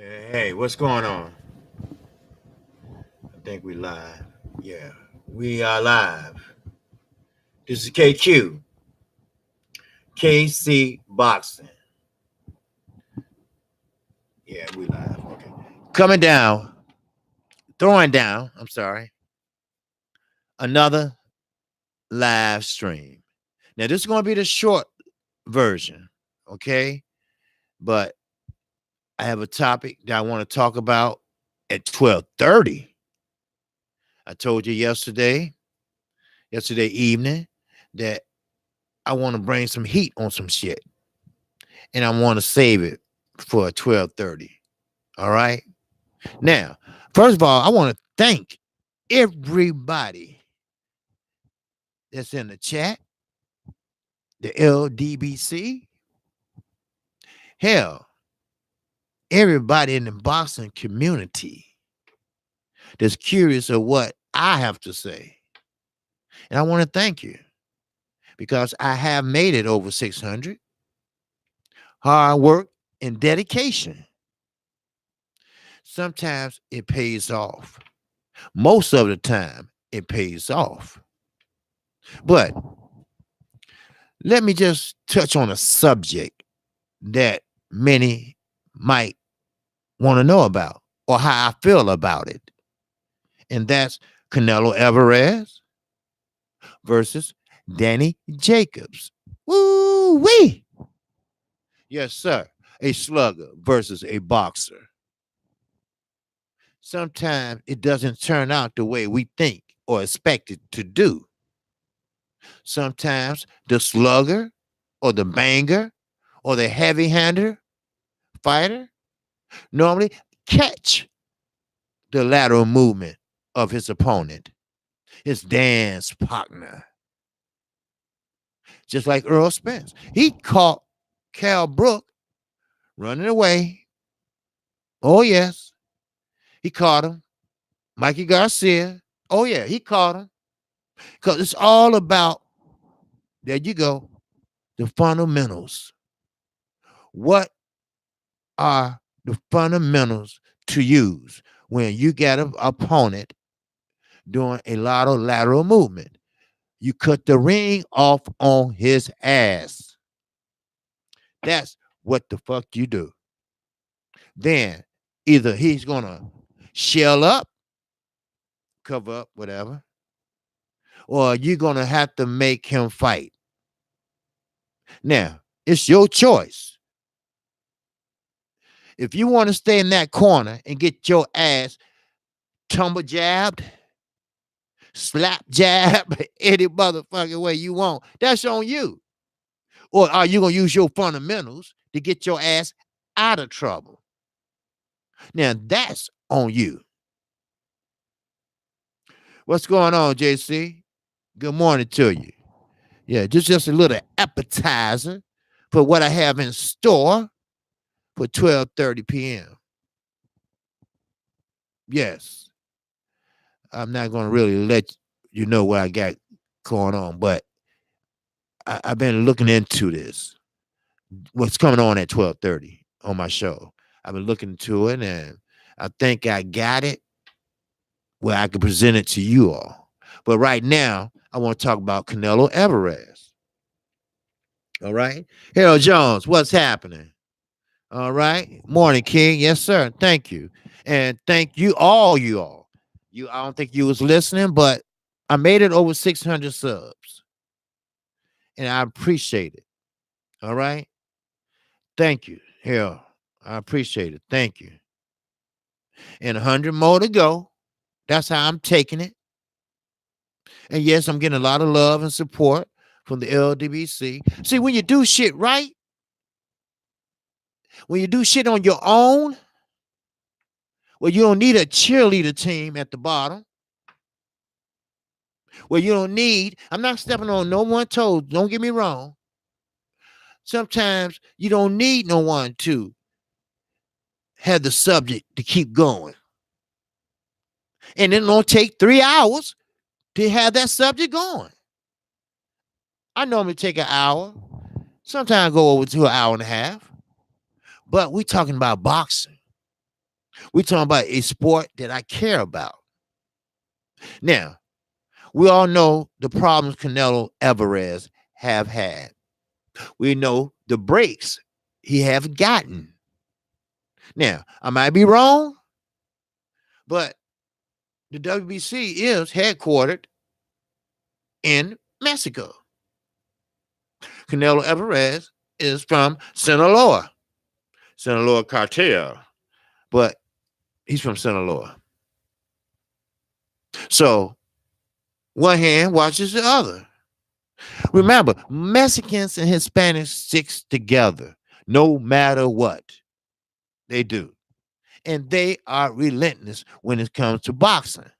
Hey, what's going on? I think we live. Yeah, we are live. This is KQ, KC Boxing. Yeah, we live. Okay. Coming down, throwing down, I'm sorry, another live stream. Now, this is going to be the short version, okay? But I have a topic that I want to talk about at 12:30. I told you yesterday evening, that I want to bring some heat on some shit, and I want to save it for 12:30. All right. Now, first of all, I want to thank everybody that's in the chat, the LDBC. Hell, everybody in the boxing community that's curious of what I have to say. And I want to thank you because I have made it over 600. Hard work and dedication. Sometimes it pays off. Most of the time, it pays off. But let me just touch on a subject that many might want to know about or how I feel about it. And that's Canelo Alvarez versus Danny Jacobs. Woo-wee! Yes, sir. A slugger versus a boxer. Sometimes it doesn't turn out the way we think or expect it to do. Sometimes the slugger or the banger or the heavy-hander fighter normally catch the lateral movement of his opponent, his dance partner. Just like Earl Spence. He caught Cal Brook running away. Oh, yes. He caught him. Mikey Garcia. Oh, yeah, he caught him. Because it's all about, there you go, the fundamentals. What are the fundamentals to use when you get an opponent doing a lot of lateral movement? You cut the ring off on his ass. That's what the fuck you do. Then either he's going to shell up, cover up, whatever, or you're going to have to make him fight. Now, it's your choice. If you want to stay in that corner and get your ass tumble jabbed, slap jab, any motherfucking way you want, that's on you. Or are you going to use your fundamentals to get your ass out of trouble? Now, that's on you. What's going on, JC? Good morning to you. Yeah, just a little appetizer for what I have in store for 12:30 p.m. Yes. I'm not going to really let you know what I got going on, but I've been looking into this. What's coming on at 12:30 on my show. I've been looking into it, and I think I got it where I can present it to you all. But right now, I want to talk about Canelo Alvarez. All right. Harold Jones, what's happening? All right. Morning, King. Yes, sir. Thank you. And thank you all. I don't think you was listening, but I made it over 600 subs. And I appreciate it. All right. Thank you, Harold. I appreciate it. Thank you. And 100 more to go. That's how I'm taking it. And yes, I'm getting a lot of love and support from the LDBC. See, when you do shit right, when you do shit on your own, well, you don't need a cheerleader team at the bottom. Well, you don't need, I'm not stepping on no one's toes. Don't get me wrong. Sometimes you don't need no one to have the subject to keep going. And it don't take 3 hours to have that subject going. I normally take an hour. Sometimes I go over to an hour and a half. But we're talking about boxing. We're talking about a sport that I care about. Now, we all know the problems Canelo Alvarez have had. We know the breaks he have gotten. Now, I might be wrong, but the WBC is headquartered in Mexico. Canelo Alvarez is from Sinaloa cartel, but he's from Sinaloa. So one hand watches the other. Remember, Mexicans and Hispanics stick together no matter what they do. And they are relentless when it comes to boxing.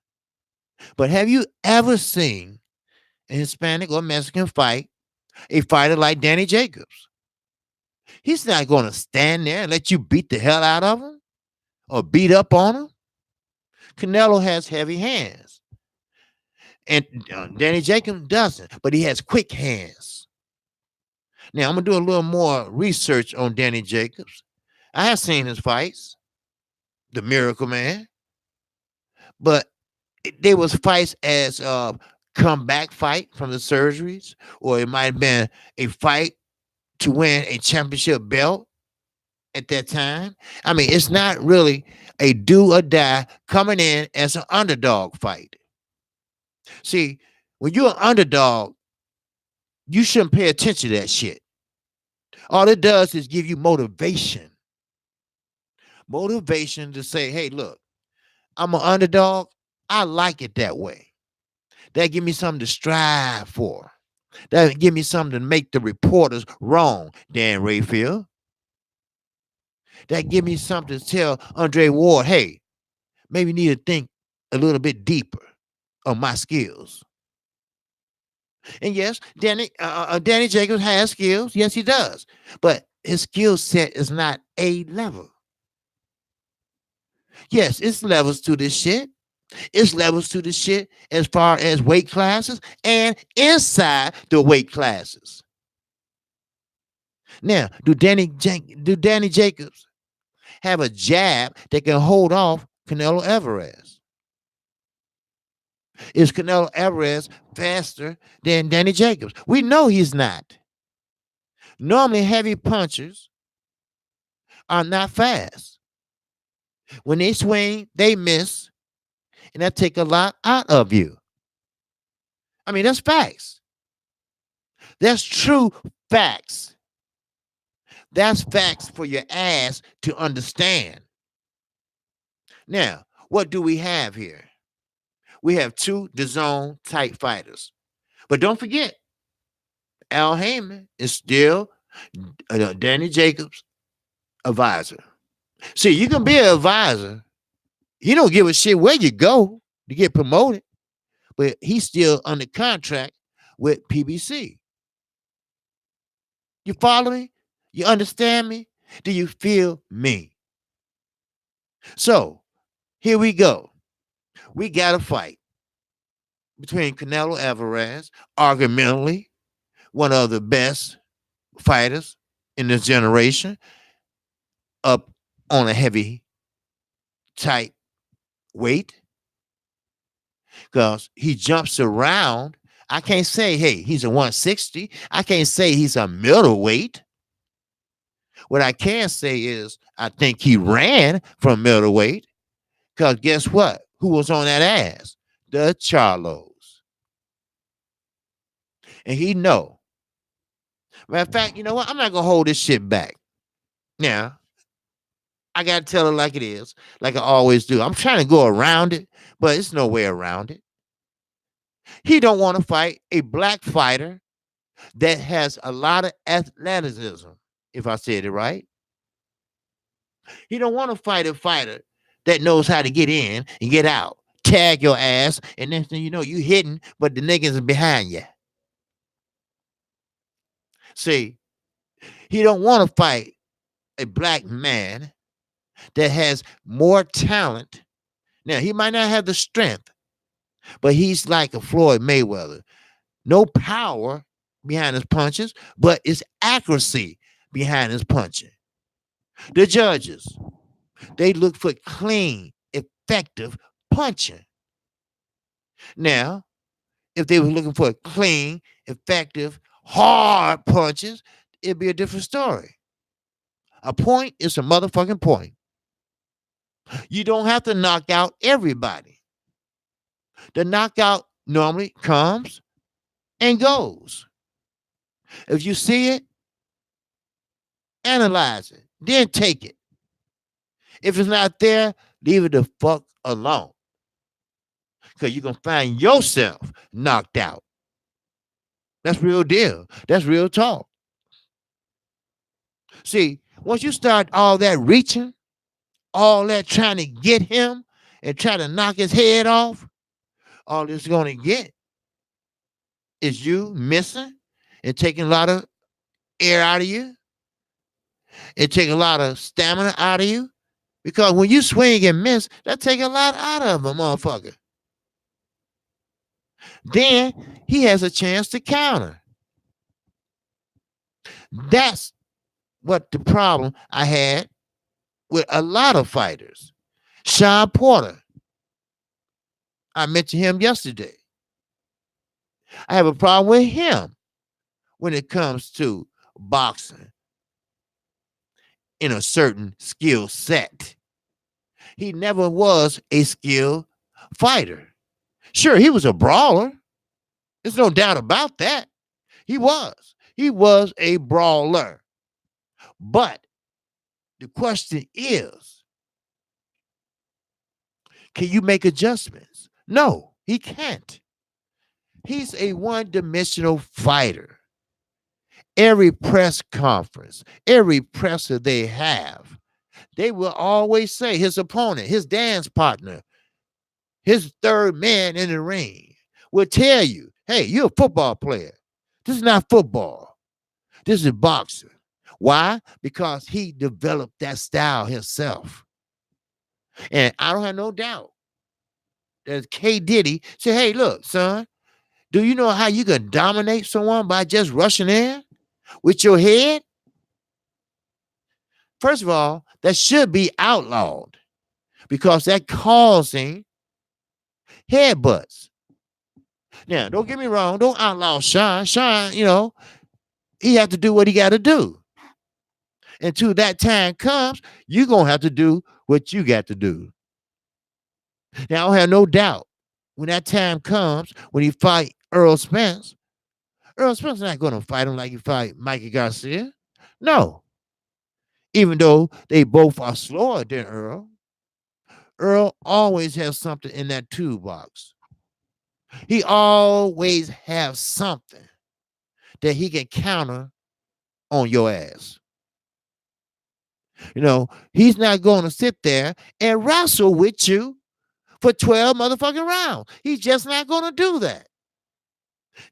But have you ever seen a Hispanic or Mexican fight a fighter like Danny Jacobs? He's not going to stand there and let you beat the hell out of him or beat up on him. Canelo has heavy hands. And Danny Jacobs doesn't, but he has quick hands. Now, I'm going to do a little more research on Danny Jacobs. I have seen his fights, the Miracle Man, but there was fights as a comeback fight from the surgeries, or it might have been a fight to win a championship belt at that time. I mean, it's not really a do or die coming in as an underdog fight. See, when you're an underdog, you shouldn't pay attention to that shit. All it does is give you motivation. Motivation to say, hey, look, I'm an underdog. I like it that way. That give me something to strive for. That give me something to make the reporters wrong, Dan Rayfield. That give me something to tell Andre Ward, hey, maybe you need to think a little bit deeper on my skills. And yes, Danny Jacobs has skills. Yes, he does. But his skill set is not A level. Yes, it's levels to this shit. It's levels to the shit as far as weight classes and inside the weight classes. Now, do Danny Jacobs have a jab that can hold off Canelo Alvarez? Is Canelo Alvarez faster than Danny Jacobs? We know he's not. Normally, heavy punchers are not fast. When they swing, they miss, and that take a lot out of you. I mean, that's facts. That's true facts. That's facts for your ass to understand. Now, what do we have here? We have two DAZN type fighters. But don't forget, Al Heyman is still Danny Jacobs' advisor. See, you can be an advisor. He don't give a shit where you go to get promoted, but he's still under contract with PBC. You follow me? You understand me? Do you feel me? So, here we go. We got a fight between Canelo Alvarez, arguably one of the best fighters in this generation, up on a heavy type weight, because he jumps around. I can't say, hey, he's a 160. I can't say he's a middleweight. What I can say is I think he ran from middleweight, because guess what? Who was on that ass? The Charlos. And he know. Matter of fact, you know what? I'm not going to hold this shit back. Now, I got to tell it like it is, like I always do. I'm trying to go around it, but it's no way around it. He don't want to fight a black fighter that has a lot of athleticism, if I said it right. He don't want to fight a fighter that knows how to get in and get out, tag your ass, and next thing you know, you hitting, but the niggas are behind you. See, he don't want to fight a black man that has more talent. Now, he might not have the strength, but he's like a Floyd Mayweather. No power behind his punches, but it's accuracy behind his punching. The judges, They look for clean, effective punching. Now, if they were looking for clean, effective, hard punches, it'd be a different story. A point is a motherfucking point. You don't have to knock out everybody. The knockout normally comes and goes. If you see it, analyze it, then take it. If it's not there, leave it the fuck alone. Because you're going to find yourself knocked out. That's real deal. That's real talk. See, once you start all that reaching, all that trying to get him and try to knock his head off, all it's going to get is you missing and taking a lot of air out of you. It takes a lot of stamina out of you. Because when you swing and miss, that take a lot out of a motherfucker. Then he has a chance to counter. That's what the problem I had with a lot of fighters. Sean Porter, I mentioned him yesterday. I have a problem with him when it comes to boxing in a certain skill set. He never was a skilled fighter. Sure, he was a brawler. There's no doubt about that. He was. He was a brawler. But the question is, can you make adjustments? No, he can't. He's a one-dimensional fighter. Every press conference, every presser they have, they will always say his opponent, his dance partner, his third man in the ring will tell you, hey, you're a football player. This is not football. This is boxing. Why? Because he developed that style himself. And I don't have no doubt that K. Diddy said, hey, look, son, do you know how you can dominate someone by just rushing in with your head? First of all, that should be outlawed because that causing headbutts. Now, don't get me wrong. Don't outlaw Sean. Sean, he have to do what he got to do. Until that time comes, you're going to have to do what you got to do. Now, I don't have no doubt when that time comes, when he fight Earl Spence not going to fight him like he fight Mikey Garcia. No. Even though they both are slower than Earl, Earl always has something in that toolbox. He always has something that he can counter on your ass. He's not going to sit there and wrestle with you for 12 motherfucking rounds. He's just not going to do that.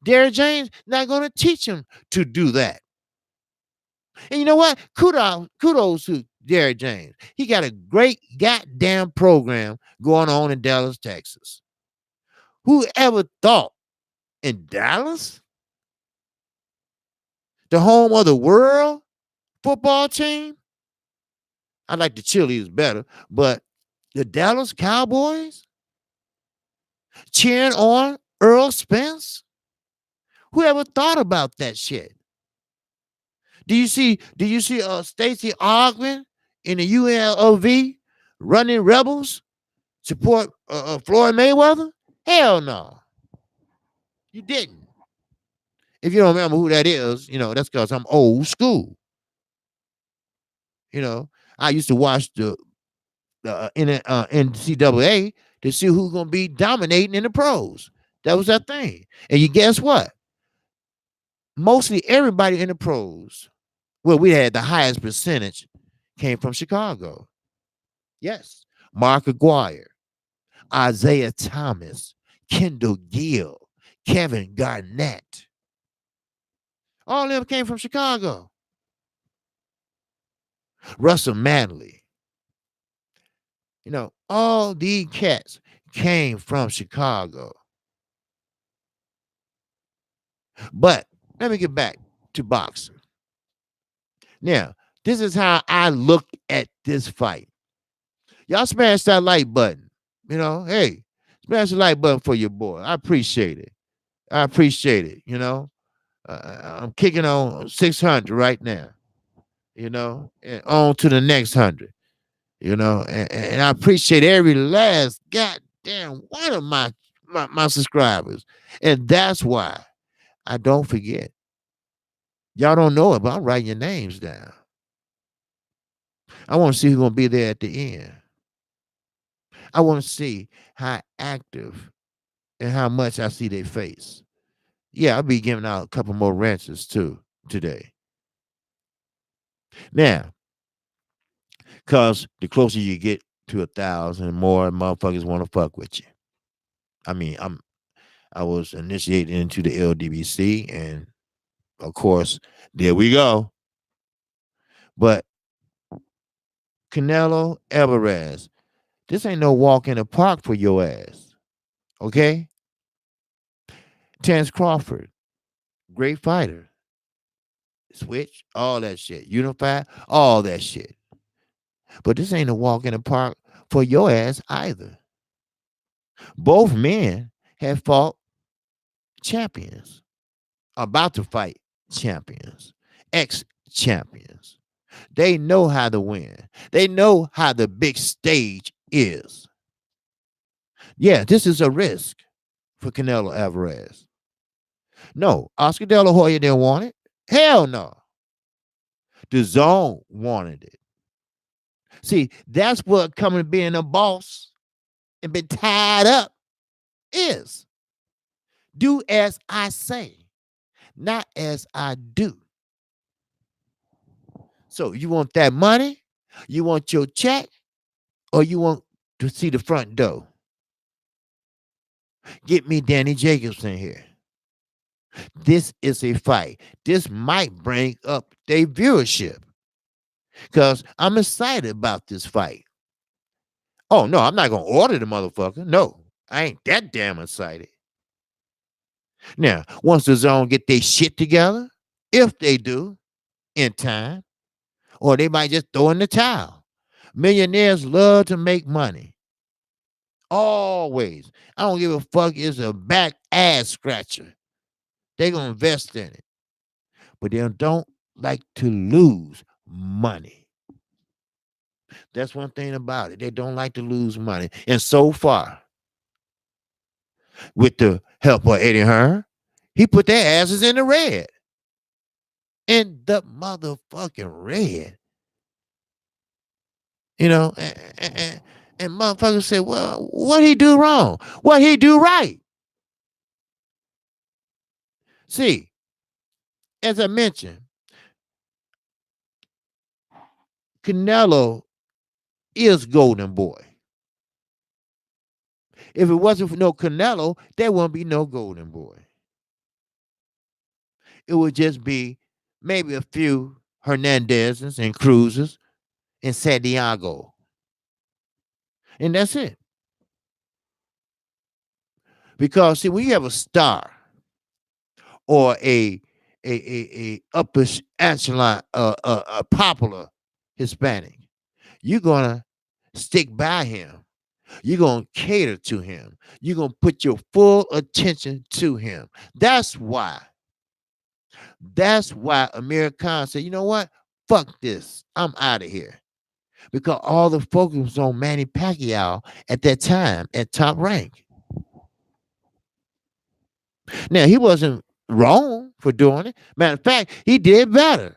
Derrick James not going to teach him to do that. And you know what? Kudos to Derrick James. He got a great goddamn program going on in Dallas, Texas. Who ever thought in Dallas, the home of the world football team? I like the Chili's better, but the Dallas Cowboys cheering on Earl Spence? Who ever thought about that shit? Do you see Stacey Ogman in the UNLV running Rebels support Floyd Mayweather? Hell no. You didn't. If you don't remember who that is, that's because I'm old school. I used to watch the NCAA to see who's going to be dominating in the pros. That was that thing. And you guess what? Mostly everybody in the pros, well, we had the highest percentage, came from Chicago. Yes. Mark Aguirre, Isaiah Thomas, Kendall Gill, Kevin Garnett. All of them came from Chicago. Russell Manley. All these cats came from Chicago. But let me get back to boxing. Now, this is how I look at this fight. Y'all smash that like button. Hey, smash the like button for your boy. I appreciate it. I appreciate it. I'm kicking on 600 right now. And on to the next 100. And I appreciate every last goddamn one of my subscribers. And that's why I don't forget. Y'all don't know it, but I'm writing your names down. I want to see who's going to be there at the end. I want to see how active and how much I see their face. Yeah, I'll be giving out a couple more ranches too today. Now, because the closer you get to 1,000, more motherfuckers want to fuck with you. I mean, I was initiated into the LDBC, and of course, there we go. But Canelo Alvarez, this ain't no walk in the park for your ass. Okay? Terence Crawford, great fighter. Switch, all that shit. Unify, all that shit. But this ain't a walk in the park for your ass either. Both men have fought champions, about to fight champions, ex-champions. They know how to win. They know how the big stage is. Yeah, this is a risk for Canelo Alvarez. No, Oscar De La Hoya didn't want it. Hell no. The DAZN wanted it. See, that's what coming to being a boss and been tied up is. Do as I say, not as I do. So you want that money? You want your check? Or you want to see the front door? Get me Danny Jacobson here. This is a fight. This might bring up their viewership because I'm excited about this fight. Oh, no, I'm not going to order the motherfucker. No, I ain't that damn excited. Now, once the DAZN get their shit together, if they do, in time, or they might just throw in the towel. Millionaires love to make money. Always. I don't give a fuck. It's a back ass scratcher. They're going to invest in it. But they don't like to lose money. That's one thing about it. They don't like to lose money. And so far, with the help of Eddie Hearn, he put their asses in the red. In the motherfucking red. And motherfuckers say, well, what he do wrong? What he do right? See, as I mentioned, Canelo is Golden Boy. If it wasn't for no Canelo, there wouldn't be no Golden Boy. It would just be maybe a few Hernandezes and Cruzes and Santiago. And that's it. Because see, when you have a star or a upper echelon, a popular Hispanic, you're gonna stick by him. You're gonna cater to him. You're gonna put your full attention to him. That's why Amir Khan said, you know what? Fuck this. I'm out of here. Because all the focus was on Manny Pacquiao at that time at Top Rank. Now, he wasn't wrong for doing it. Matter of fact, he did better.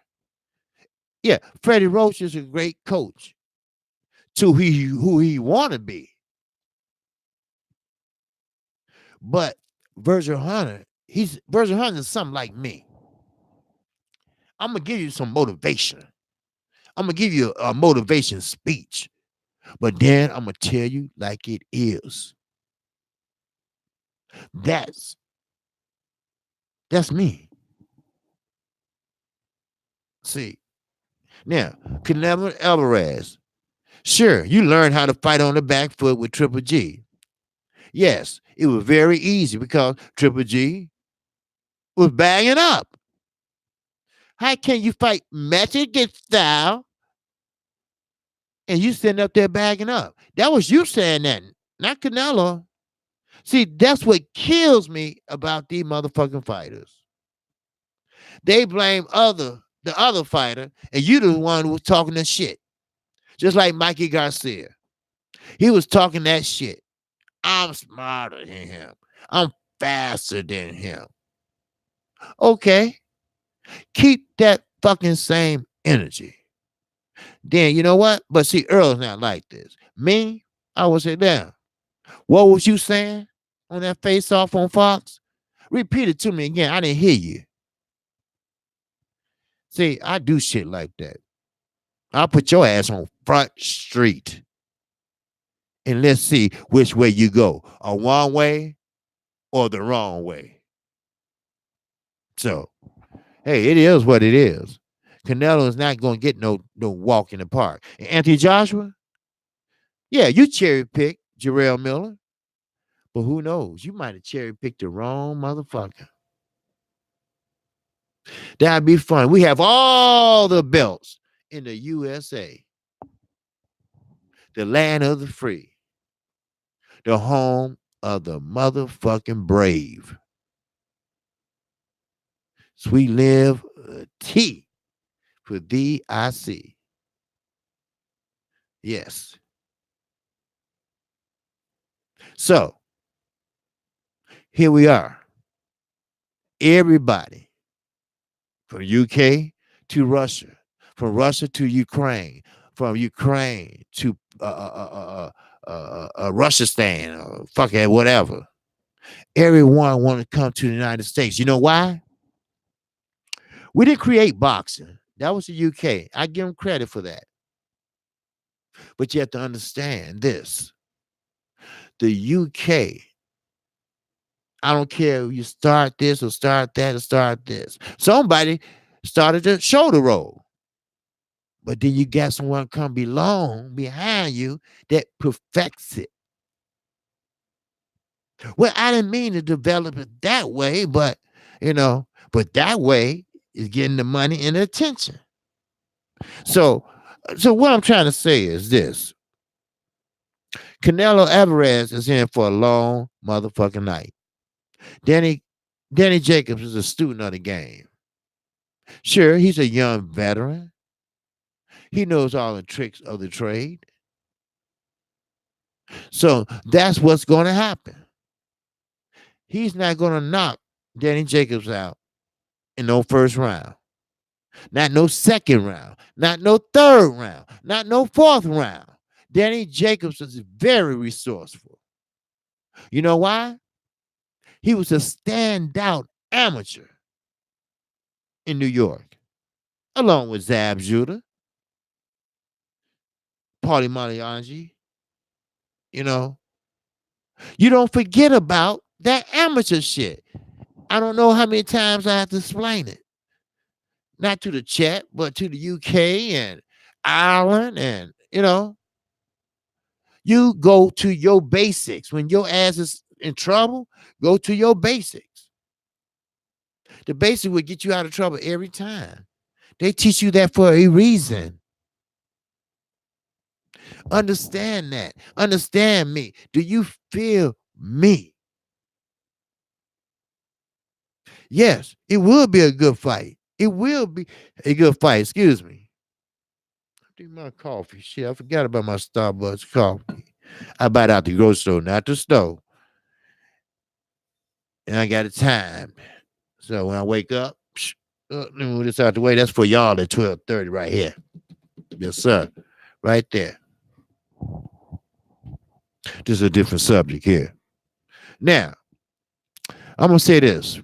Yeah, Freddie Roach is a great coach to who he want to be. But Virgil Hunter is something like me. I'm going to give you some motivation. I'm going to give you a motivation speech. But then I'm going to tell you like it is. That's me. See, now, Canelo Alvarez. Sure, you learned how to fight on the back foot with Triple G. Yes, it was very easy because Triple G was banging up. How can you fight Mexican style And you sitting up there bagging up. That was you saying that, not Canelo. See, that's what kills me about these motherfucking fighters. They blame the other fighter, and you the one who was talking that shit. Just like Mikey Garcia. He was talking that shit. I'm smarter than him. I'm faster than him. Okay. Keep that fucking same energy. Then you know what? But see, Earl's not like this. Me, I would say, damn, what was you saying on that face off on Fox? Repeat it to me again. I didn't hear you. See, I do shit like that. I'll put your ass on Front Street. And let's see which way you go. A one way or the wrong way. So, hey, it is what it is. Canelo is not going to get no walk in the park. And Anthony Joshua, yeah, you cherry picked Jarrell Miller. But who knows? You might have cherry picked the wrong motherfucker. That'd be fun. We have all the belts in the USA, the land of the free, the home of the motherfucking brave. Sweet live T for thee I see. Yes. So here we are. Everybody from UK to Russia, from Russia to Ukraine, from Ukraine to Russianistan, or fuck it, whatever. Everyone want to come to the United States. You know why? We didn't create boxing. That was the UK. I give them credit for that. But you have to understand this. The UK, I don't care if you start this or start that or start this. Somebody started the shoulder roll. But then you got someone come behind you that perfects it. Well, I didn't mean to develop it that way, but but that way is getting the money and the attention. So what I'm trying to say is this. Canelo Alvarez is in for a long motherfucking night. Danny Jacobs is a student of the game. Sure, he's a young veteran. He knows all the tricks of the trade. So that's what's going to happen. He's not going to knock Danny Jacobs out in no first round. Not no second round. Not no third round. Not no fourth round. Danny Jacobs is very resourceful. You know why? He was a standout amateur in New York, along with Zab Judah, Paulie Malignaggi. You don't forget about that amateur shit. I don't know how many times I have to explain it. Not to the chat, but to the UK and Ireland, and you go to your basics. When your ass is in trouble, go to your basics. The basics will get you out of trouble every time. They teach you that for a reason. Understand that. Understand me. Do you feel me? Yes, it will be a good fight. It will be a good fight. Excuse me. I drink my coffee. Shit, I forgot about my Starbucks coffee. I buy it out the grocery store, not the store. And I got a time. So when I wake up, let me move this out the way. That's for y'all at 12:30 right here. Yes, sir. Right there. This is a different subject here. Now, I'm going to say this.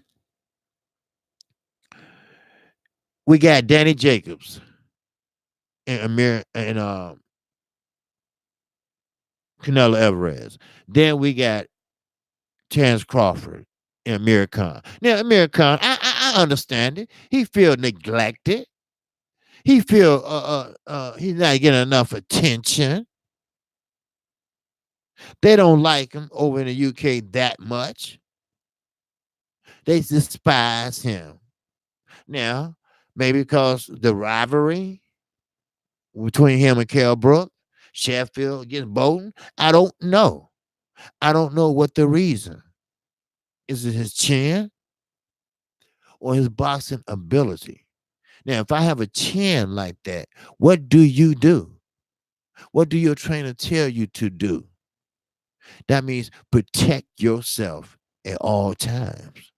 We got Danny Jacobs and Canelo Alvarez. Then we got Terence Crawford and Amir Khan. Now, Amir Khan, I understand it. He feel neglected. He feel he's not getting enough attention. They don't like him over in the UK that much. They despise him. Now, maybe because the rivalry between him and Kell Brook, Sheffield against Bolton? I don't know. I don't know what the reason. Is it his chin or his boxing ability? Now, if I have a chin like that, what do you do? What do your trainer tell you to do? That means protect yourself at all times.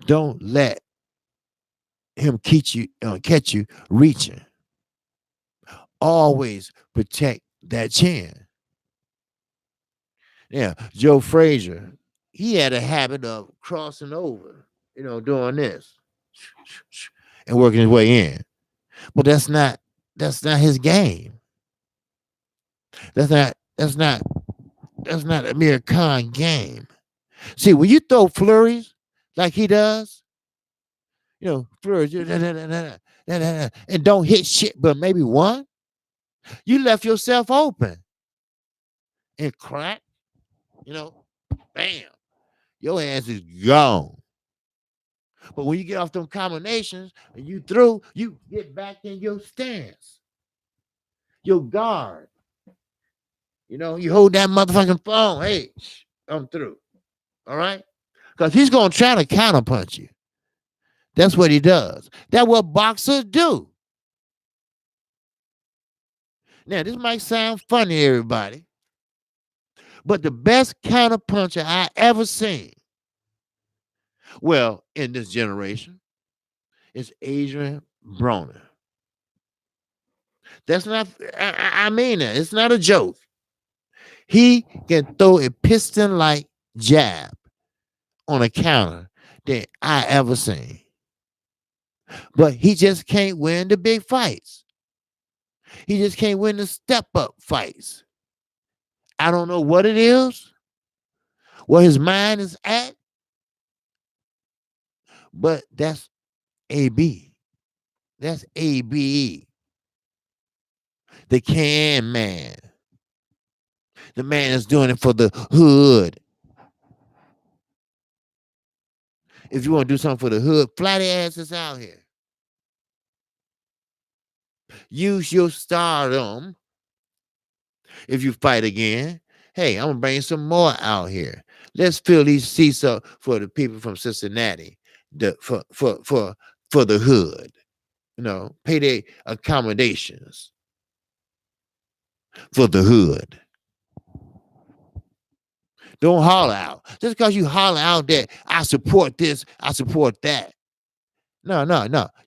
Don't let him catch you reaching. Always protect that chin. Yeah, Joe Frazier, he had a habit of crossing over, doing this and working his way in. But that's not his game. That's not Amir Khan game. See, when you throw flurries like he does, flurries, and don't hit shit, but maybe one, you left yourself open and crack, bam, your ass is gone. But when you get off them combinations and you through, you get back in your stance, your guard. You hold that motherfucking phone. Hey, I'm through. All right? Because he's going to try to counterpunch you. That's what he does. That's what boxers do. Now, this might sound funny, everybody, but the best counterpuncher I ever seen, well, in this generation, is Adrian Broner. That's not, I mean that. It's not a joke. He can throw a piston-like jab on a counter that I ever seen. But he just can't win the big fights. He just can't win the step-up fights. I don't know what it is, where his mind is at, but that's AB. That's ABE. The can man. The man that's doing it for the hood. If you want to do something for the hood, fly their asses out here. Use your stardom. If you fight again, hey, I'm gonna bring some more out here. Let's fill these seats up for the people from Cincinnati, for the hood. Pay their accommodations for the hood. Don't holler out. Just because you holler out that I support this, I support that. No.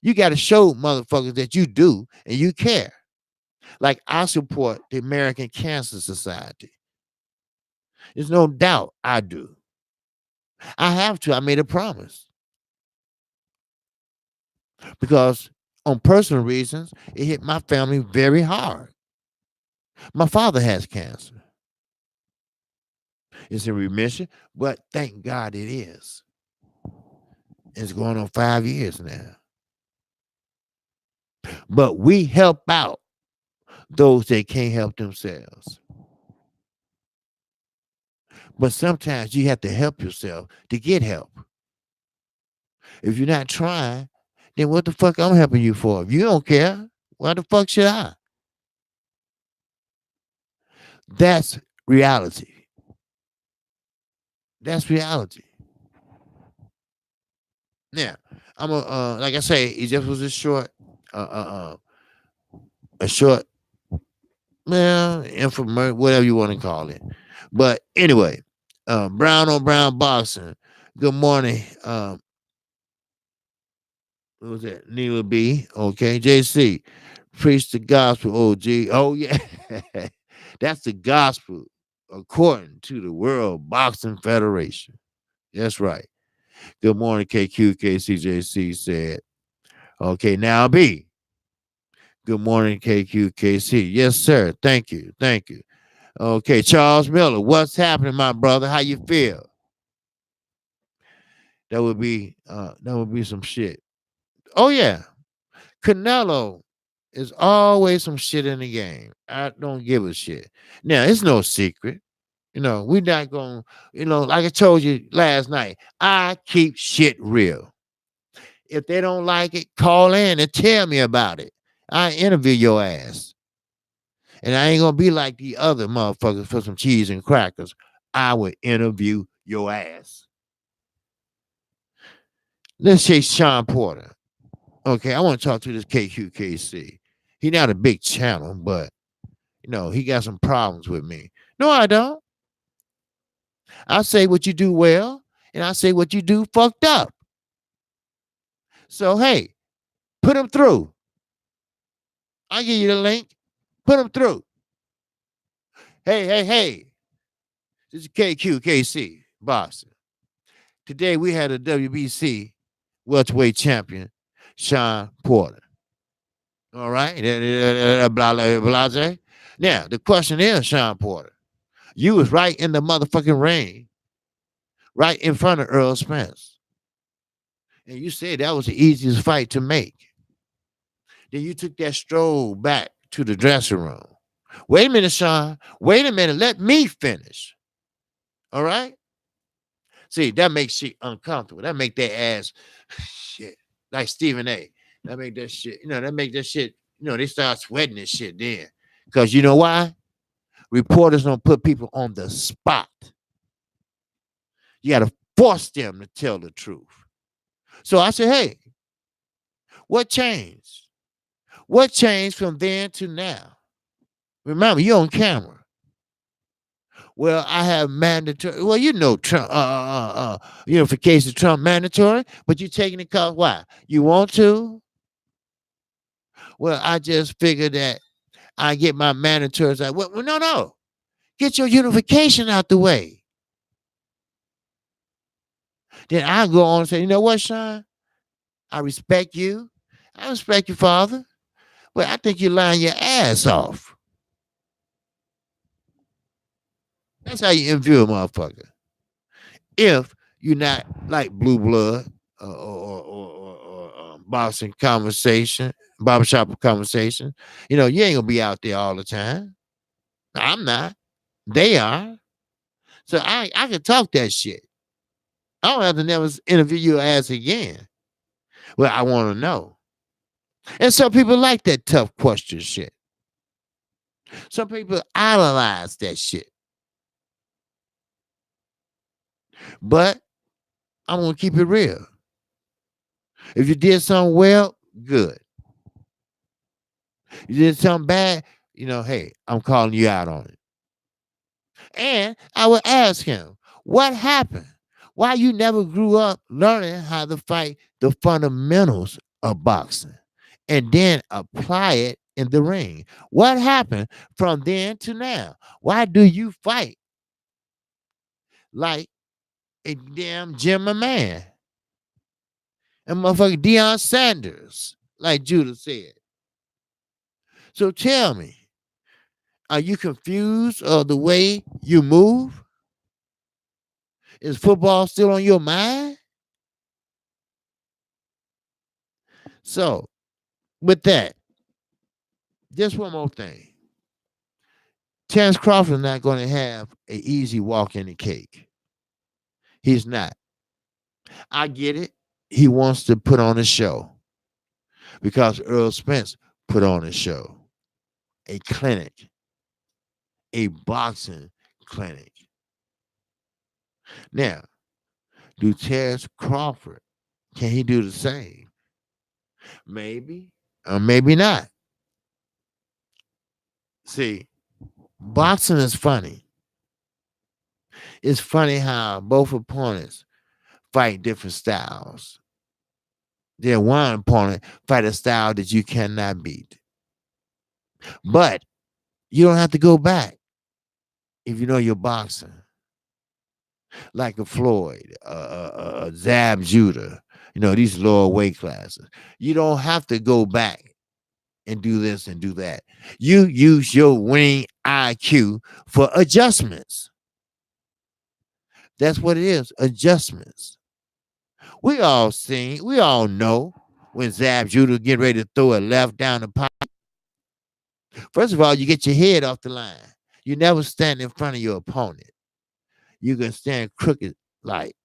You got to show motherfuckers that you do and you care. Like I support the American Cancer Society. There's no doubt I do. I have to. I made a promise. Because on personal reasons, it hit my family very hard. My father has cancer. It's in remission, but thank God it is. It's going on 5 years now. But we help out those that can't help themselves. But sometimes you have to help yourself to get help. If you're not trying, then what the fuck I'm helping you for? If you don't care, why the fuck should I? That's reality. That's reality. Now, I'm a like I say, it just was a short infomercial, whatever you want to call it. But anyway, Brown on Brown Boxing. Good morning. What was that? Neela B. Okay, JC. Preach the gospel, OG. Oh, yeah. That's the gospel according to the World Boxing Federation. That's right. Good morning, KQKCJC said. Okay, now B. Good morning, KQKC. Yes, sir. Thank you. Okay, Charles Miller, what's happening, my brother? How you feel? That would be some shit. Oh yeah, Canelo is always some shit in the game. I don't give a shit. Now it's no secret. We're not going. Like I told you last night, I keep shit real. If they don't like it, call in and tell me about it. I interview your ass. And I ain't gonna be like the other motherfuckers for some cheese and crackers. I will interview your ass. Let's say Sean Porter. Okay, I want to talk to this KQKC. He not a big channel, but he got some problems with me. No, I don't. I say what you do well, and I say what you do fucked up. So hey, put him through. I give you the link. Put him through. Hey. This is KQKC Boston. Today we had a WBC welterweight champion, Sean Porter. All right. Blase. Now, the question is, Sean Porter, you was right in the motherfucking ring, right in front of Earl Spence. And you said that was the easiest fight to make. Then you took that stroll back to the dressing room. Wait a minute, Sean. Wait a minute. Let me finish. All right? See, that makes shit uncomfortable. That make their ass shit. Like Stephen A. That make that shit, they start sweating this shit then. Because you know why? Reporters don't put people on the spot. You got to force them to tell the truth. So I said, hey, what changed? What changed from then to now? Remember, you're on camera. Well, I have mandatory. Well, Trump, unification of Trump mandatory, but you're taking it because why? You want to? Well, I just figured that I get my mandatories. Well, no. Get your unification out the way. Then I go on and say, you know what, Sean? I respect you. I respect you, Father. But I think you're lying your ass off. That's how you interview a motherfucker. If you're not like Blue Blood or boxing conversation, barbershop conversation, you ain't gonna be out there all the time. I'm not. They are. So I can talk that shit. I don't have to never interview your ass again. Well, I want to know. And some people like that tough question shit. Some people idolize that shit. But I'm going to keep it real. If you did something well, good. You did something bad, hey, I'm calling you out on it. And I would ask him, what happened? Why you never grew up learning how to fight the fundamentals of boxing and then apply it in the ring? What happened from then to now? Why do you fight like a damn Jim man and motherfucking Deion Sanders, like Judah said? So tell me, are you confused of the way you move? Is football still on your mind? So, with that, just one more thing. Terrence Crawford is not going to have an easy walk in the cake. He's not. I get it. He wants to put on a show because Earl Spence put on a show, a clinic, a boxing clinic. Now, do Terrence Crawford, can he do the same? Maybe or maybe not. See, boxing is funny. It's funny how both opponents fight different styles. Then one opponent fight a style that you cannot beat. But you don't have to go back if you know you're boxing. Like a Floyd, Zab Judah, these lower weight classes. You don't have to go back and do this and do that. You use your winning IQ for adjustments. That's what it is, adjustments. We all know when Zab Judah get ready to throw a left down the pipe. First of all, you get your head off the line. You never stand in front of your opponent. You can stand crooked like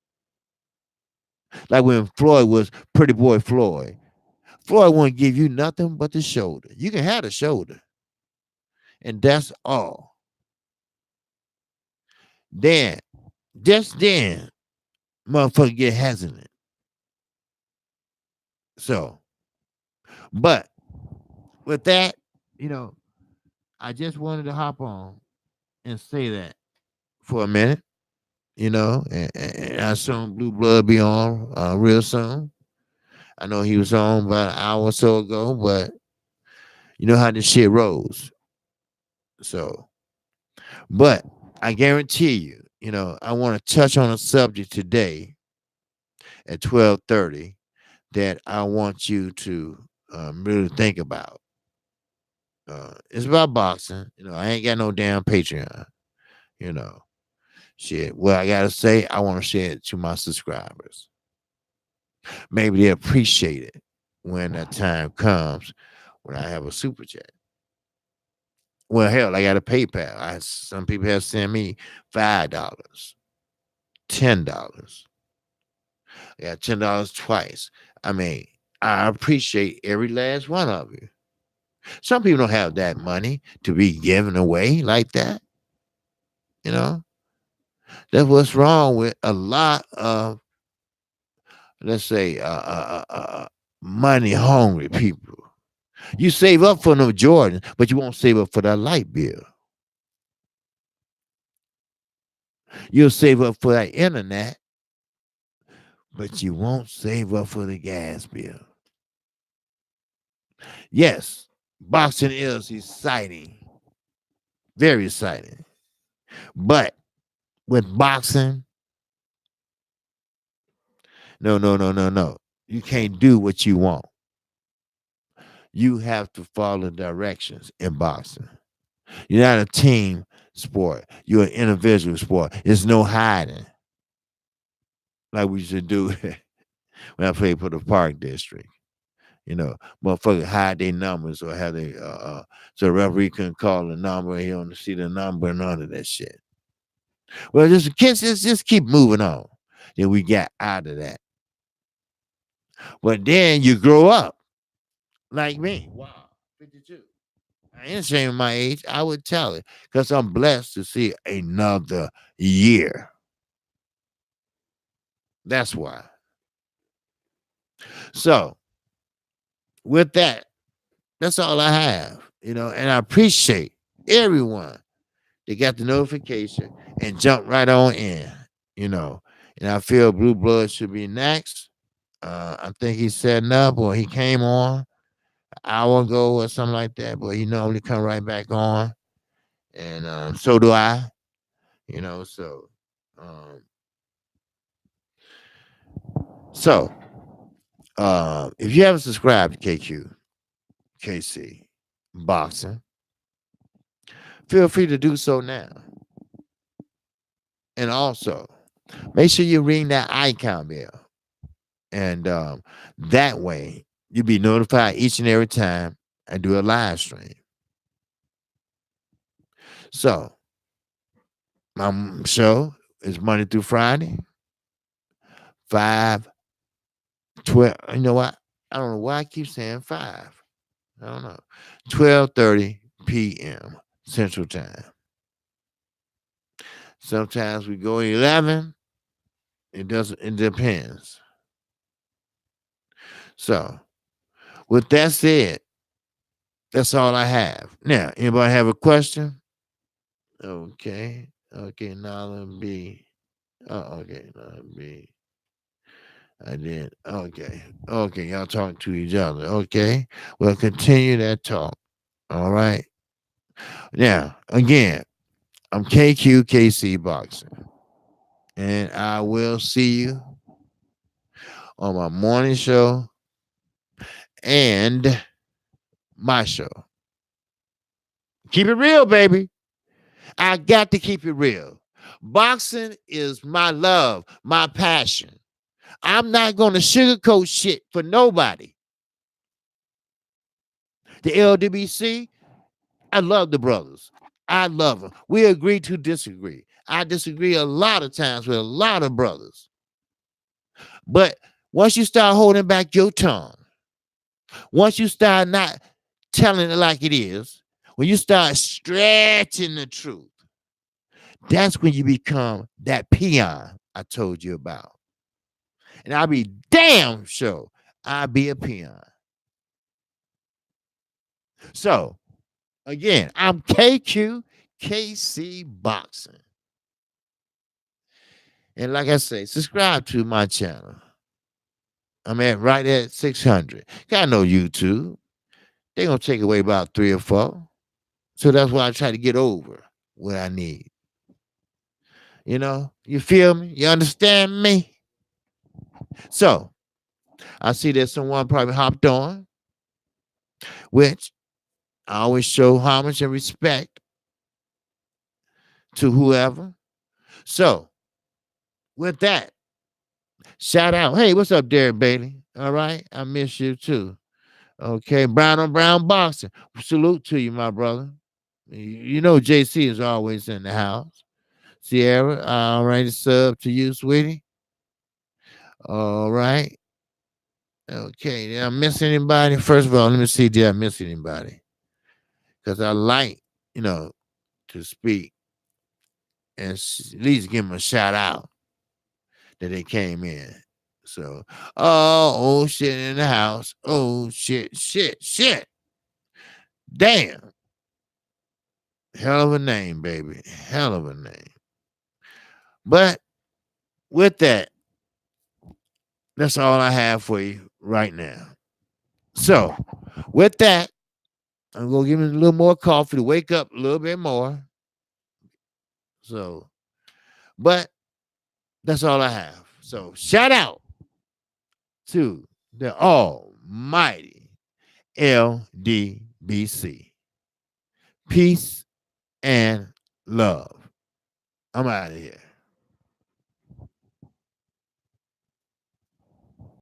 when Floyd was Pretty Boy Floyd. Floyd won't give you nothing but the shoulder. You can have the shoulder. And that's all. Then, just then, motherfucker get hesitant. So, but with that, you know, I just wanted to hop on and say that for a minute, and I assume Blue Blood be on real soon. I know he was on about an hour or so ago, but you know how this shit rolls. So, but I guarantee you, I want to touch on a subject today at 12:30 that I want you to really think about. It's about boxing. I ain't got no damn Patreon. You know, shit. What I gotta say, I want to share it to my subscribers. Maybe they appreciate it when that time comes when I have a super chat. Well, hell, I got a PayPal. Some people have sent me $5, $10. I got $10 twice. I mean, I appreciate every last one of you. Some people don't have that money to be given away like that. That's what's wrong with a lot of, let's say, money hungry people. You save up for no Jordan, but you won't save up for that light bill. You'll save up for that internet, but you won't save up for the gas bill. Yes, boxing is exciting, very exciting. But with boxing, no, no, no, no, no. You can't do what you want. You have to follow directions in boxing. You're not a team sport. You're an individual sport. There's no hiding like we should do when I played for the Park District. Motherfuckers hide their numbers or have they so the referee couldn't call the number. He don't see the number and none of that shit. Well, just keep moving on. Then we got out of that. But then you grow up like me. Wow, 52. I ain't ashamed of my age. I would tell it because I'm blessed to see another year. That's why. So, with that, that's all I have, and I appreciate everyone that got the notification and jumped right on in, and I feel Blue Blood should be next. I think he's setting up or he came on an hour ago or something like that, but he normally come right back on. And so do I, so um so if you haven't subscribed to KC Boxing, feel free to do so now. And also, make sure you ring that icon bell. And that way, you'll be notified each and every time I do a live stream. So, my show is Monday through Friday, 5, 12. You know what? I don't know why I keep saying 5. I don't know. 12:30 p.m. Central Time. Sometimes we go 11. It depends. So, with that said, that's all I have. Now, anybody have a question? Okay. Okay, Nala B. Oh, okay, Nala B. I did. Okay. Okay, y'all talk to each other. Okay. Well, continue that talk. All right. Now, again, I'm KC Boxing. And I will see you on my morning show and my show. Keep it real, baby. I got to keep it real. Boxing is my love, my passion. I'm not going to sugarcoat shit for nobody. The LWC, I love the brothers. I love them. We agree to disagree. I disagree a lot of times with a lot of brothers. But once you start holding back your tongue, once you start not telling it like it is, When you start stretching the truth, that's when you become that peon I told you about. And I'll be damn sure I'll be a peon. So, again, I'm KQ KC Boxing. And like I say, subscribe to my channel. I'm right at 600. Got no YouTube. They're going to take away about 3 or 4. So that's why I try to get over what I need. You know, you feel me? You understand me? So, I see that someone probably hopped on, which I always show homage and respect to whoever. So, with that, shout out. Hey, what's up, Derek Bailey? All right. I miss you too. Okay. Brown on Brown Boxing. Salute to you, my brother. You know, JC is always in the house. Sierra, all right. Sub to you, sweetie. All right. Okay. Did I miss anybody? First of all, let me see. Did I miss anybody? Because I like, to speak and at least give them a shout out that they came in. So, oh shit in the house. Oh shit. Damn. Hell of a name, baby. Hell of a name. But with that, that's all I have for you right now. So, with that, I'm going to give me a little more coffee to wake up a little bit more. So, but that's all I have. So, shout out to the almighty LDBC. Peace and love. I'm out of here.